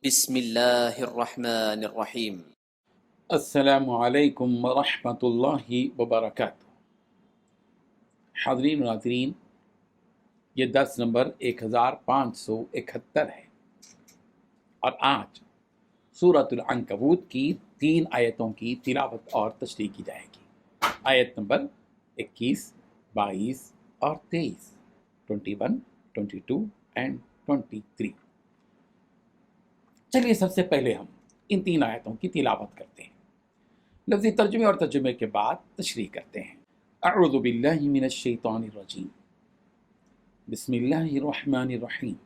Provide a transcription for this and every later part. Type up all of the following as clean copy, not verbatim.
بسم اللہ الرحمن الرحیم۔ السلام علیکم ورحمۃ اللہ وبرکاتہ۔ حاضرین و ناظرین، یہ درس نمبر 1571 ہے اور آج سورۃ العنکبوت کی 3 آیتوں کی تلاوت اور تشریح کی جائے گی۔ آیت نمبر 21، 22 اور 23، 21، 22 اینڈ 23۔ چلیے سب سے پہلے ہم ان 3 آیتوں کی تلاوت کرتے ہیں، لفظی ترجمے اور ترجمے کے بعد تشریح کرتے ہیں۔ اعوذ باللہ من الشیطان الرجیم، بسم اللہ الرحمن الرحیم۔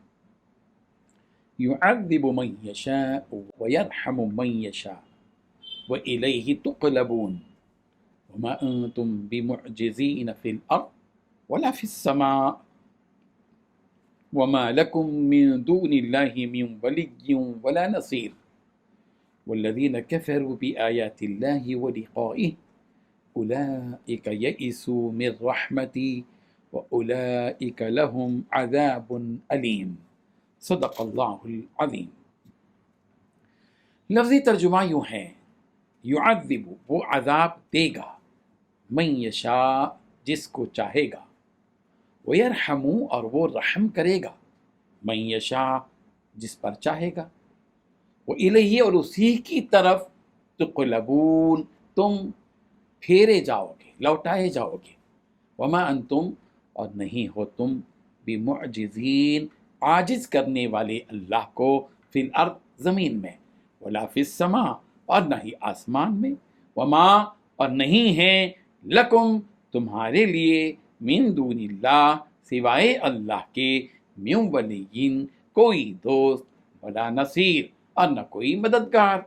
يعذب من يشاء ويرحم من يشاء وإليه تقلبون وما أنتم بمعجزين في الأرض ولا في السماء وما لكم من دون الله من ولي ولا نصير والذين كفروا بآيات الله ولقائه أولئك يئسوا من رحمتي وأولئك لهم عذاب أليم۔ صدق اللہ العظیم۔ لفظی ترجمہ یوں ہے، یعذب وہ عذاب دے گا، من یشاء جس کو چاہے گا، ویرحم اور وہ رحم کرے گا، من یشاء جس پر چاہے گا، وإلیہ اور اسی کی طرف تقلبون تم پھیرے جاؤ گے، لوٹائے جاؤ گے، وما انتم اور نہیں ہو تم بمعجزین عاجز کرنے والے اللہ کو، فی الارض زمین میں، ولا فی السماء اور نہ ہی آسمان میں، وما اور نہیں ہے لکم تمہارے لیے، من دون اللہ سوائے اللہ کے، من ولیین کوئی دوست، ولا نصیر اور نہ کوئی مددگار،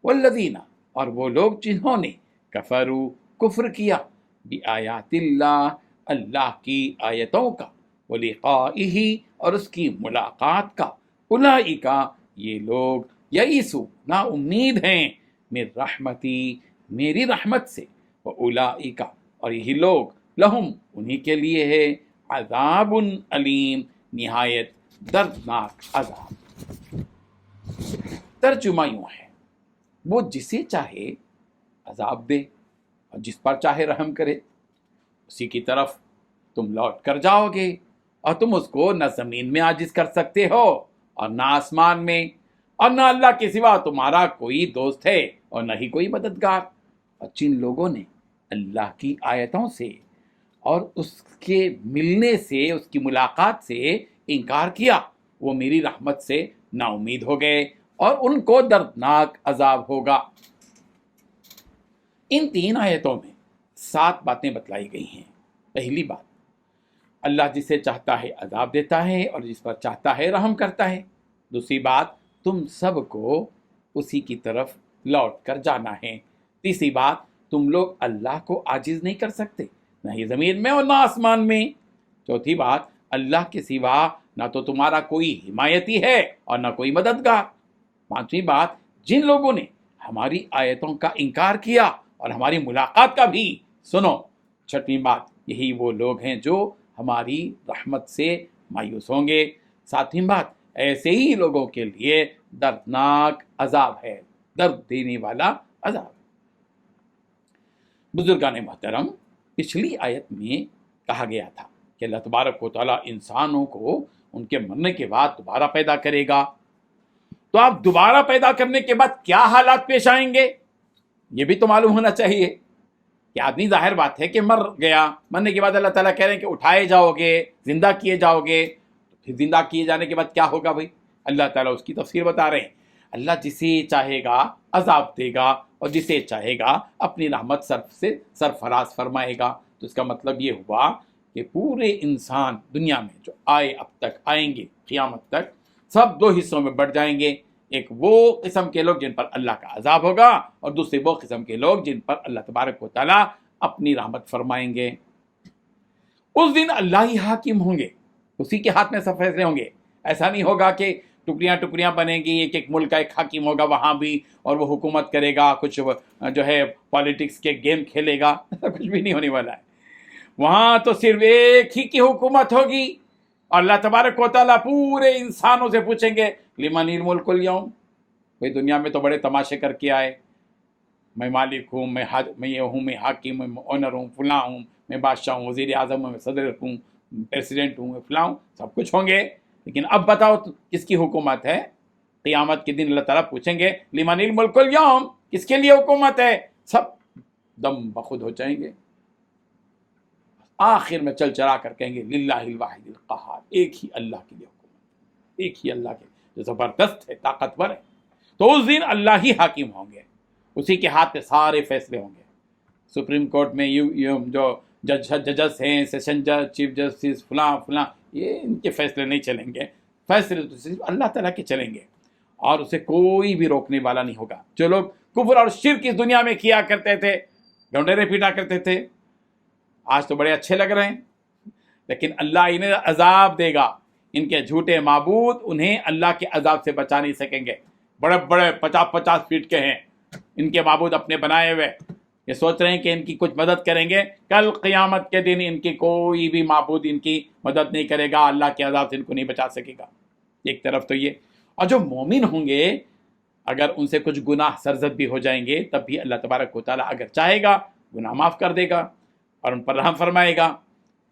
والذین اور وہ لوگ جنہوں نے کفروا کفر کیا، بآیات اللہ اللہ کی آیتوں کا، ولقائہ اور اس کی ملاقات کا، اولئک یہ لوگ، یئسوا نا امید ہیں، من رحمتی میری رحمت سے، واولئک اور یہی لوگ، لہم انہی کے لیے ہے، عذاب علیم نہایت دردناک عذاب۔ ترجمہ یوں ہے، وہ جسے چاہے عذاب دے اور جس پر چاہے رحم کرے، اسی کی طرف تم لوٹ کر جاؤ گے، اور تم اس کو نہ زمین میں عاجز کر سکتے ہو اور نہ آسمان میں، اور نہ اللہ کے سوا تمہارا کوئی دوست ہے اور نہ ہی کوئی مددگار۔ اور جن لوگوں نے اللہ کی آیتوں سے اور اس کے ملنے سے، اس کی ملاقات سے انکار کیا، وہ میری رحمت سے نا امید ہو گئے اور ان کو دردناک عذاب ہوگا۔ ان 3 آیتوں میں 7 باتیں بتلائی گئی ہیں۔ پہلی بات، اللہ جسے چاہتا ہے عذاب دیتا ہے اور جس پر چاہتا ہے رحم کرتا ہے۔ دوسری بات، تم سب کو اسی کی طرف لوٹ کر جانا ہے۔ تیسری بات، تم لوگ اللہ کو عاجز نہیں کر سکتے، نہ ہی زمین میں اور نہ آسمان میں۔ چوتھی بات، اللہ کے سوا نہ تو تمہارا کوئی حمایتی ہے اور نہ کوئی مددگار۔ پانچویں بات، جن لوگوں نے ہماری آیتوں کا انکار کیا اور ہماری ملاقات کا بھی سنو۔ چھٹویں بات، یہی وہ لوگ ہیں جو ہماری رحمت سے مایوس ہوں گے۔ ساتویں بات، ایسے ہی لوگوں کے لیے دردناک عذاب ہے، درد دینے والا عذاب۔ بزرگان محترم، پچھلی آیت میں کہا گیا تھا کہ اللہ تبارک و تعالیٰ انسانوں کو ان کے مرنے کے بعد دوبارہ پیدا کرے گا۔ تو آپ دوبارہ پیدا کرنے کے بعد کیا حالات پیش آئیں گے، یہ بھی تو معلوم ہونا چاہیے کہ آدمی، ظاہر بات ہے کہ مر گیا، مرنے کے بعد اللہ تعالیٰ کہہ رہے ہیں کہ اٹھائے جاؤ گے، زندہ کیے جاؤ گے، پھر زندہ کیے جانے کے بعد کیا ہوگا بھائی؟ اللہ تعالیٰ اس کی تفسیر بتا رہے ہیں۔ اللہ جسے چاہے گا عذاب دے گا اور جسے چاہے گا اپنی رحمت سے سرفراز فرمائے گا۔ تو اس کا مطلب یہ ہوا کہ پورے انسان دنیا میں جو آئے اب تک آئیں گے قیامت تک، سب 2 حصوں میں بٹ جائیں گے۔ ایک وہ قسم کے لوگ جن پر اللہ کا عذاب ہوگا، اور دوسرے وہ قسم کے لوگ جن پر اللہ تبارک و تعالیٰ اپنی رحمت فرمائیں گے۔ اس دن اللہ ہی حاکم ہوں گے، اسی کے ہاتھ میں سب فیصلے ہوں گے۔ ایسا نہیں ہوگا کہ ٹکڑیاں ٹکڑیاں بنیں گی، ایک ایک ملک کا ایک حاکم ہوگا وہاں بھی، اور وہ حکومت کرے گا، کچھ جو ہے پالیٹکس کے گیم کھیلے گا، ایسا کچھ بھی نہیں ہونے والا ہے۔ وہاں تو صرف ایک ہی کی حکومت ہوگی، اور اللہ تبارک و تعالیٰ پورے انسانوں سے پوچھیں گے، لمن الملک اليوم، भाई दुनिया में तो बड़े तमाशे करके आए, मैं मालिक हूँ, मैं ये हूँ, मैं हाकिम हूँ, मैं ओनर हूँ, फलां हूँ, मैं बादशाह हूँ, वज़ीर आज़म हूँ, मैं सदर हूँ, प्रेसिडेंट हूँ, मैं फलां हूँ, सब कुछ होंगे। लेकिन अब बताओ तो किसकी हुकूमत है? क़यामत के दिन अल्लाह ताला पूछेंगे लिमनिल मुल्कुल यौम, किसके लिए हुकूमत है? सब दम बखुद हो जाएंगे। आखिर में चल चला कर कहेंगे लिल्लाहिल वाहिदिल क़हार, एक ही अल्लाह के लिए हुकूमत, एक ही अल्लाह के जो ज़बरदस्त है, ताकतवर है। तो उस दिन अल्लाह ही हाकिम होंगे, उसी के हाथ में सारे फैसले होंगे। सुप्रीम कोर्ट में जो जजेस हैं, सेशन जज, चीफ जस्टिस, फलां फलां, ये इनके फैसले नहीं चलेंगे, फैसले तो सिर्फ अल्लाह ताला के चलेंगे और उसे कोई भी रोकने वाला नहीं होगा। जो लोग कुफ्र और शिर्क इस दुनिया में किया करते थे, ढोंढेरे पीटा करते थे, आज तो बड़े अच्छे लग रहे हैं, लेकिन अल्लाह इन्हें अजाब देगा। इनके झूठे माबूद उन्हें अल्लाह के अजाब से बचा नहीं सकेंगे। बड़े बड़े 50-50 फीट के हैं इनके माबूद अपने बनाए हुए, ये सोच रहे हैं कि इनकी कुछ मदद करेंगे। कल क़यामत के दिन इनकी कोई भी माबूद इनकी मदद नहीं करेगा, अल्लाह के अजाब से इनको नहीं बचा सकेगा। एक तरफ तो ये, और जो मोमिन होंगे अगर उनसे कुछ गुनाह सरजद भी हो जाएंगे तब भी अल्लाह तबारक व तआला अगर चाहेगा गुनाह माफ़ कर देगा और उन पर रहम फरमाएगा।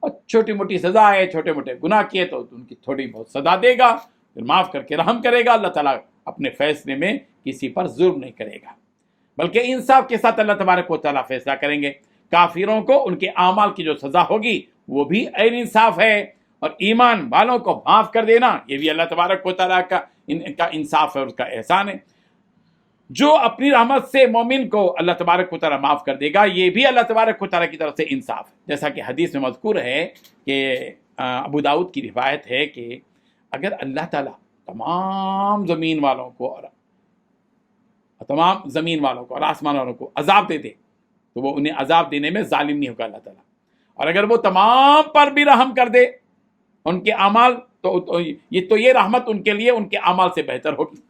और छोटी मोटी सज़ा है, छोटे मोटे गुनाह किए तो उनकी थोड़ी बहुत सज़ा देगा, फिर माफ़ करके रहम करेगा। अल्लाह ताला अपने फ़ैसले में किसी पर जुल्म नहीं करेगा, बल्कि इंसाफ के साथ अल्लाह तबारक व तआला फैसला करेंगे। काफिरों को उनके आमाल की जो सज़ा होगी वो भी ऐन इंसाफ है, और ईमान वालों को माफ़ कर देना ये भी अल्लाह तबारक व तआला का इनका इंसाफ है, उसका एहसान है। जो अपनी रहमत से मोमिन को अल्लाह तबारक व तआला माफ़ कर देगा, ये भी अल्लाह तबारक व तआला की तरफ से इंसाफ है। जैसा कि हदीस में मज़कूर है कि अबू दाऊद की रिवायत है कि अगर अल्लाह ताला तमाम ज़मीन वालों को और आसमान वालों को अजाब दे दे तो वो उन्हें अजाब देने में जालिम नहीं होगा अल्लाह ताला। और अगर वो तमाम पर भी रहम कर दे उनके अमाल तो ये रहमत उनके लिए उनके अमाल से बेहतर होगी।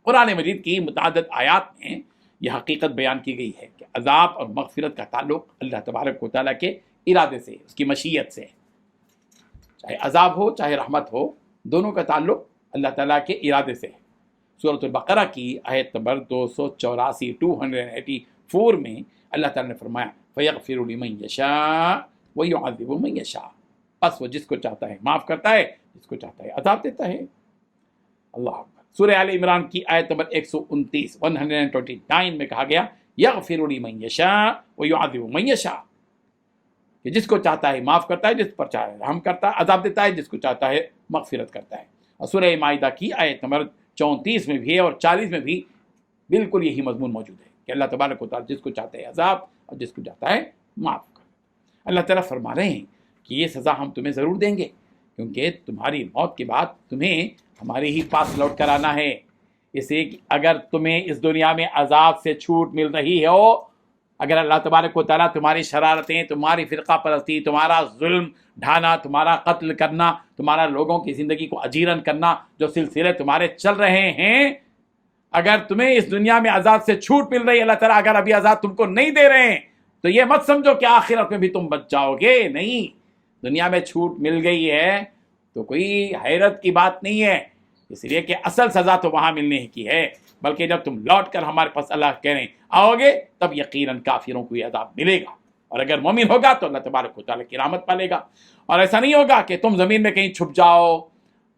कुरान मजीद की मुतअद्दिद आयात में यह हकीकत बयान की गई है कि अजाब और मग़फ़िरत का ताल्लुक़ अल्लाह तबारक व तआला के इरादे से, उसकी मशीयत से, चाहे अजाब हो चाहे रहमत हो, दोनों का ताल्लुक़ अल्लाह ताला के इरादे से है। सूरह बकरा की आयत नंबर 284 284 में अल्लाह ताला ने फरमाया फ़यग़फ़िरु लिमन यशाअ व युअज़्ज़िबु मन यशाअ, बस वो जिसको चाहता है माफ़ करता है, जिसको चाहता है अज़ाब देता है। अल्लाह अकबर। सूरह आल इमरान की आयत नंबर 129 में कहा गया यग़फ़िरु लिमन यशाअ व युअज़्ज़िबु मन यशाअ, कि जिसको चाहता है माफ़ करता है, जिस पर चाहे रहम करता है, अज़ाब देता है, जिसको चाहता है मग़फ़िरत करता है। और सूरह माइदा की आयत नंबर 34 में भी है और 40 में भी बिल्कुल यही मजमून मौजूद है कि अल्लाह तबारक व तआला जिसको चाहता है अजाब और जिसको चाहता है माफ़ कर। अल्लाह ताला फरमा रहे हैं कि ये सज़ा हम तुम्हें ज़रूर देंगे, क्योंकि तुम्हारी मौत के बाद तुम्हें हमारे ही पास लौट कर आना है। इसलिए कि अगर तुम्हें इस दुनिया में अजाब से छूट मिल रही हो, अगर अल्लाह तबारक व तआला तुम्हारी शरारतें, तुम्हारी फ़िरका परस्ती, तुम्हारा जुल्म ढाना, तुम्हारा कत्ल करना, तुम्हारा लोगों की ज़िंदगी को अजीरन करना, जो सिलसिले तुम्हारे चल रहे हैं, अगर तुम्हें इस दुनिया में अजाब से छूट मिल रही है, अल्लाह ताला अगर अभी अजाब तुमको नहीं दे रहे हैं तो ये मत समझो कि आखिरत में भी तुम बच जाओगे। नहीं, दुनिया में छूट मिल गई है तो कोई हैरत की बात नहीं है, इसलिए कि असल सज़ा तो वहाँ मिलने की है। बल्कि जब तुम लौट कर हमारे पास अल्लाह कह रहे आओगे तब यकीनन काफिरों को यह अज़ाब मिलेगा, और अगर मोमिन होगा तो अल्लाह तबारक व तआला की रहमत पालेगा। और ऐसा नहीं होगा कि तुम ज़मीन में कहीं छुप जाओ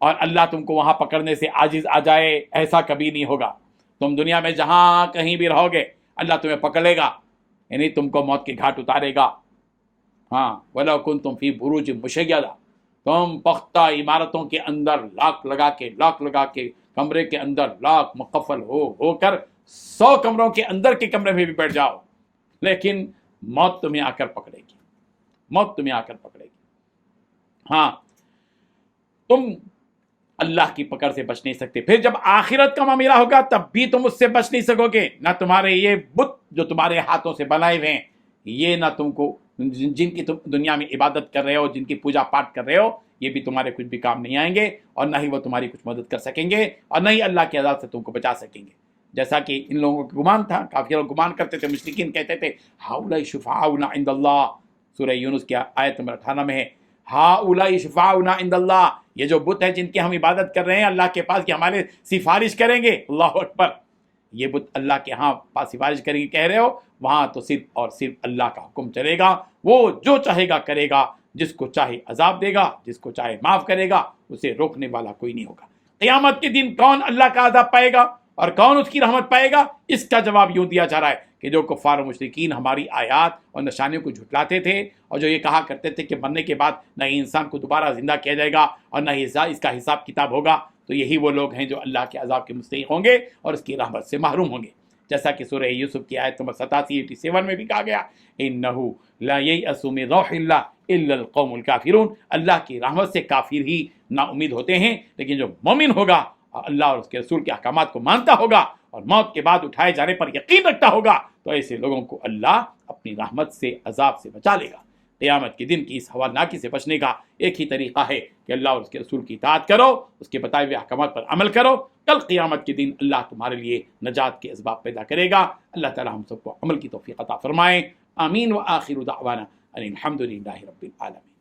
और अल्लाह तुमको वहाँ पकड़ने से आजिज़ आ जाए, ऐसा कभी नहीं होगा। तुम दुनिया में जहाँ कहीं भी रहोगे अल्लाह तुम्हें पकड़ लेगा, यानी तुमको मौत के घाट उतारेगा। हाँ, वलौ कुन्तुम फ़ी बुरूजिन मुशय्यदा, तुम पुख्ता इमारतों के अंदर लाक लगा के कमरे के अंदर लाक मुकफ़ल होकर 100 कमरों के अंदर के कमरे में भी बैठ जाओ, लेकिन मौत तुम्हें आकर पकड़ेगी। हाँ, तुम अल्लाह की पकड़ से बच नहीं सकते। फिर जब आखिरत का मामला होगा तब भी तुम उससे बच नहीं सकोगे। ना तुम्हारे ये बुत जो तुम्हारे हाथों से बनाए हुए हैं, ये ना तुमको, जिनकी तुम दुनिया में इबादत कर रहे हो, जिनकी पूजा पाठ कर रहे हो, ये भी तुम्हारे कुछ भी काम नहीं आएंगे, और ना ही वो तुम्हारी कुछ मदद कर सकेंगे, और ना ही अल्लाह के अज़ाब से तुमको बचा सकेंगे। जैसा कि इन लोगों का गुमान था, काफी लोग गुमान करते थे, मुश्रिकीन कहते थे हाउला शुफ़ाउना इंदल्लाह, सूरह यूनुस की आयत नंबर 98 में है, ہاؤلائی شفاعنا عند اللہ، یہ جو بت ہیں جن کی ہم عبادت کر رہے ہیں اللہ کے پاس کہ ہمارے سفارش کریں گے، اللہ اکبر، یہ بت اللہ کے ہاں پاس سفارش کریں گے کہہ رہے ہو، وہاں تو صرف اور صرف اللہ کا حکم چلے گا، وہ جو چاہے گا کرے گا، جس کو چاہے عذاب دے گا، جس کو چاہے معاف کرے گا، اسے روکنے والا کوئی نہیں ہوگا۔ قیامت کے دن کون اللہ کا عذاب پائے گا اور کون اس کی رحمت پائے گا؟ اس کا جواب یوں دیا جا رہا ہے کہ جو کفار و مشرکین ہماری آیات اور نشانیوں کو جھٹلاتے تھے اور جو یہ کہا کرتے تھے کہ مرنے کے بعد نہ ہی انسان کو دوبارہ زندہ کیا جائے گا اور نہ ہی اس کا حساب کتاب ہوگا، تو یہی وہ لوگ ہیں جو اللہ کے عذاب کے مستحق ہوں گے اور اس کی رحمت سے محروم ہوں گے، جیسا کہ سورہ یوسف کی آیت نمبر 87 میں بھی کہا گیا انہ لا ییأس من روح اللہ الا القوم الکافرون، اللہ کی رحمت سے کافر ہی نا امید ہوتے ہیں، لیکن جو مومن ہوگا اور اللہ اور اس کے رسول کے احکامات کو مانتا ہوگا اور موت کے بعد اٹھائے جانے پر یقین رکھتا ہوگا، تو ایسے لوگوں کو اللہ اپنی رحمت سے عذاب سے بچا لے گا۔ قیامت کے دن کی اس ہولناکی سے بچنے کا ایک ہی طریقہ ہے کہ اللہ اور اس کے رسول کی اطاعت کرو، اس کے بتائے ہوئے احکامات پر عمل کرو، کل قیامت کے دن اللہ تمہارے لیے نجات کے اسباب پیدا کرے گا۔ اللہ تعالی ہم سب کو عمل کی توفیق عطا فرمائے، آمین۔ وآخر دعوانا ان الحمد للہ رب العالمین۔